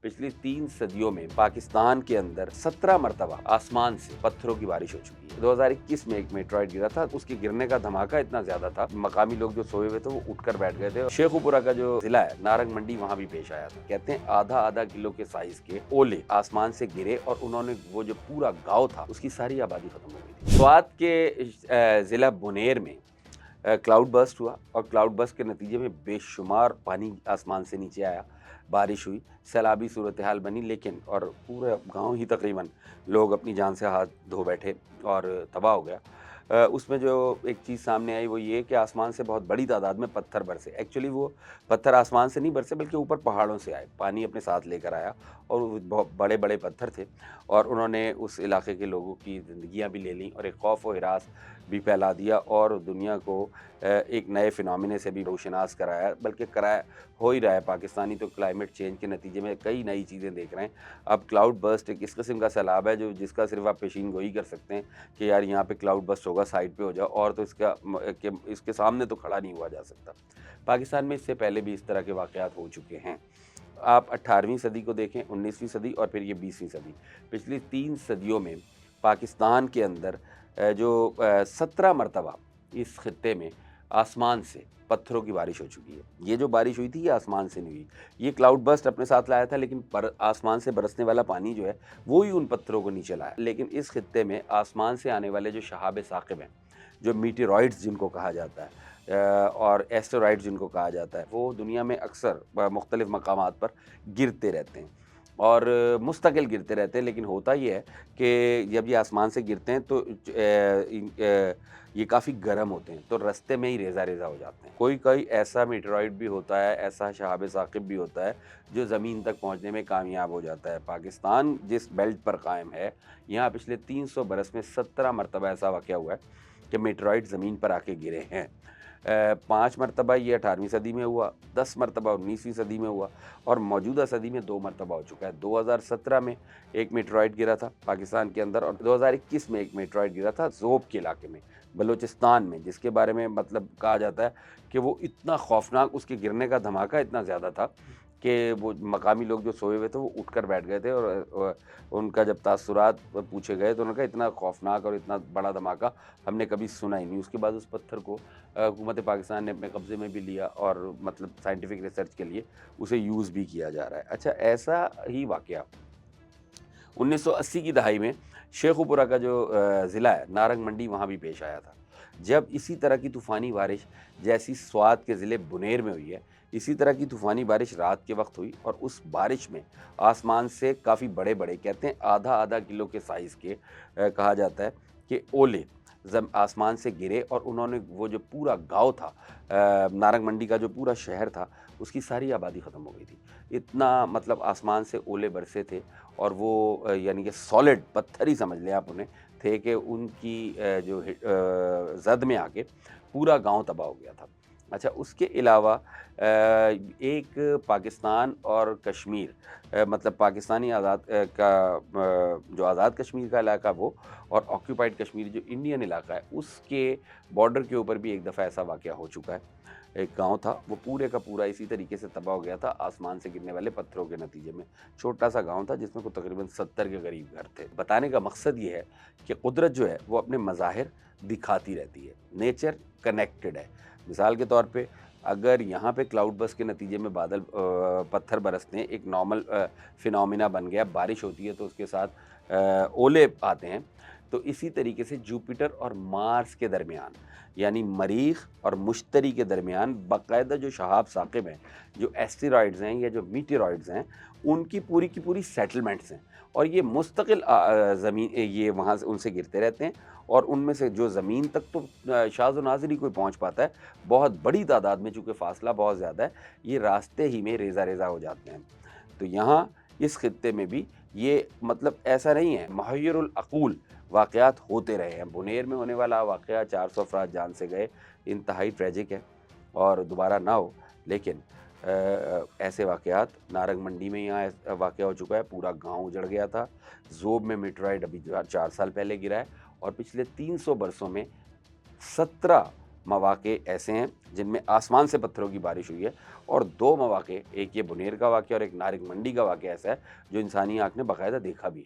पिछली 3 सदियों में पाकिस्तान के अंदर 17 मरतबा आसमान से पत्थरों की बारिश हो चुकी है। 2021 में एक मेट्रॉइड गिरा था, उसके गिरने का धमाका इतना ज्यादा था, मकामी लोग जो सोए हुए थे वो उठकर बैठ गए थे। शेखुपुरा का जो जिला है, नारंग मंडी, वहां भी पेश आया था। कहते हैं आधा आधा किलो के साइज के ओले आसमान से गिरे और उन्होंने वो जो पूरा गांव था उसकी सारी आबादी खत्म हो गई थी। स्वात के जिला बुनेर में क्लाउड बर्स्ट हुआ और क्लाउड बर्स्ट के नतीजे में बेशुमार पानी आसमान से नीचे आया, बारिश हुई, सैलाबी सूरत हाल बनी, लेकिन और पूरा गांव ही तकरीबन लोग अपनी जान से हाथ धो बैठे और तबाह हो गया। उसमें जो एक चीज़ सामने आई वो ये कि आसमान से बहुत बड़ी तादाद में पत्थर बरसे। एक्चुअली वो पत्थर आसमान से नहीं बरसे बल्कि ऊपर पहाड़ों से आए, पानी अपने साथ लेकर आया और वो बहुत बड़े बड़े पत्थर थे और उन्होंने उस इलाके के लोगों की ज़िंदगियाँ भी ले लीं और एक खौफ व हिरास भी फैला दिया और दुनिया को एक नए फिनोमिने से भी रोशनास कराया, बल्कि कराया हो ही रहा है। पाकिस्तानी तो क्लाइमेट चेंज के नतीजे में कई नई चीज़ें देख रहे हैं। अब क्लाउड बर्स्ट एक इस किस्म का सैलाब है जो जिसका सिर्फ आप पेशीन गोई कर सकते हैं कि यार यहाँ पे क्लाउड बर्स्ट होगा, साइड पे हो जाओ, और तो इसके सामने तो खड़ा नहीं हुआ जा सकता। पाकिस्तान में इससे पहले भी इस तरह के वाक़यात हो चुके हैं। आप 18वीं सदी को देखें, 19वीं सदी और फिर ये 20वीं सदी। पिछली 3 सदियों में पाकिस्तान के अंदर जो 17 मरतबा इस खित्ते में आसमान से पत्थरों की बारिश हो चुकी है। ये जो बारिश हुई थी ये आसमान से नहीं हुई, ये क्लाउड बर्स्ट अपने साथ लाया था, लेकिन आसमान से बरसने वाला पानी जो है वो ही उन पत्थरों को नीचे लाया। लेकिन इस खित्ते में आसमान से आने वाले जो शहाब साकिब हैं, जो मीटेरॉइड्स जिनको कहा जाता है और एस्टेरॉइड्स जिनको कहा जाता है, वो दुनिया में अक्सर मुख्तलिफ मकामात पर गिरते रहते हैं और मुस्तकिल गिरते रहते हैं। लेकिन होता ये है कि जब ये आसमान से गिरते हैं तो ये काफ़ी गर्म होते हैं, तो रास्ते में ही रेज़ा हो जाते हैं। कोई कोई ऐसा मीटेरॉइड भी होता है, ऐसा शहाब साकिब भी होता है जो ज़मीन तक पहुंचने में कामयाब हो जाता है। पाकिस्तान जिस बेल्ट पर कायम है, यहाँ पिछले 300 बरस में 17 मरतबा ऐसा वाक़या हुआ है कि मीटेरॉइड ज़मीन पर आके गिरे हैं। 5 मरतबा ये 18वीं सदी में हुआ, 10 मरतबा 19वीं सदी में हुआ और मौजूदा सदी में 2 मरतबा हो चुका है। 2017 में एक मेटेरॉइड गिरा था पाकिस्तान के अंदर और 2021 में एक मेटेरॉइड गिरा था ज़ोब के इलाके में, बलूचिस्तान में, जिसके बारे में मतलब कहा जाता है कि वो इतना खौफनाक, उसके गिरने का धमाका इतना ज़्यादा था कि वो मकामी लोग जो सोए हुए थे वो उठकर बैठ गए थे और उनका जब तासुरात पूछे गए तो उन्होंने कहा इतना खौफनाक और इतना बड़ा धमाका हमने कभी सुना ही नहीं। उसके बाद उस पत्थर को हुकूमत पाकिस्तान ने अपने कब्ज़े में भी लिया और मतलब साइंटिफिक रिसर्च के लिए उसे यूज़ भी किया जा रहा है। अच्छा, ऐसा ही वाक़या 1980 की दहाई में शेखुपुरा का जो ज़िला है, नारंग मंडी, वहाँ भी पेश आया था। जब इसी तरह की तूफ़ानी बारिश जैसी स्वात के ज़िले बुनेर में हुई है, इसी तरह की तूफ़ानी बारिश रात के वक्त हुई और उस बारिश में आसमान से काफ़ी बड़े-बड़े, कहते हैं आधा-आधा किलो के साइज़ के कहा जाता है कि ओले आसमान से गिरे और उन्होंने वो जो पूरा गाँव था, नारंग मंडी का जो पूरा शहर था, उसकी सारी आबादी ख़त्म हो गई थी। इतना मतलब आसमान से ओले बरसे थे और वो यानी कि सॉलिड पत्थर ही समझ लें आप उन्हें, थे कि उनकी ज़द में आके पूरा गांव तबाह हो गया था। अच्छा, उसके अलावा एक पाकिस्तान और कश्मीर, मतलब पाकिस्तानी जो आज़ाद कश्मीर का इलाका वो, और ऑक्यूपाइड कश्मीर जो इंडियन इलाका है, उसके बॉर्डर के ऊपर भी एक दफ़ा ऐसा वाक़या हो चुका है। एक गांव था, वो पूरे का पूरा इसी तरीके से तबाह हो गया था आसमान से गिरने वाले पत्थरों के नतीजे में। छोटा सा गांव था जिसमें को तकरीबन 70 के करीब घर थे। बताने का मकसद ये है कि कुदरत जो है वो अपने मज़ाहिर दिखाती रहती है, नेचर कनेक्टेड है। मिसाल के तौर पे अगर यहाँ पे क्लाउड बर्स्ट के नतीजे में पत्थर बरसते हैं, एक नॉर्मल फिनोमिना बन गया, बारिश होती है तो उसके साथ ओले आते हैं, तो इसी तरीके से जुपिटर और मार्स के दरमियान, यानी मरीख और मुश्तरी के दरमियान बाकायदा जो शहाब साकिब हैं, जो एस्टेरॉइड्स हैं या जो मीटेरॉइड्स हैं, उनकी पूरी की पूरी सेटलमेंट्स हैं और ये मुस्तकिल ज़मीन ये वहाँ से उनसे गिरते रहते हैं और उनमें से जो ज़मीन तक तो शाज़ व नाज़िर ही कोई पहुँच पाता है, बहुत बड़ी तादाद में, चूँकि फ़ासला बहुत ज़्यादा है, ये रास्ते ही में रेज़ा हो जाते हैं। तो यहाँ इस खित्ते में भी ये मतलब ऐसा नहीं है, मुहय्यरुल अक़ूल वाक़यात होते रहे हैं। बुनेर में होने वाला वाक़या 400 अफ़राद जान से गए, इंतहाई ट्रेजिक है और दोबारा ना हो। लेकिन ऐसे वाक़यात नारंग मंडी में यहाँ वाक़या हो चुका है, पूरा गाँव उजड़ गया था। ज़ोब में मेटेरॉइड अभी 4 साल पहले गिरा है और पिछले 300 बरसों में 17 مواقع ایسے ہیں جن میں آسمان سے پتھروں کی بارش ہوئی ہے، اور 2 مواقع، ایک یہ بنیر کا واقعہ اور ایک نارنگ منڈی کا واقعہ ایسا ہے جو انسانی آنکھ نے باقاعدہ دیکھا بھی ہے۔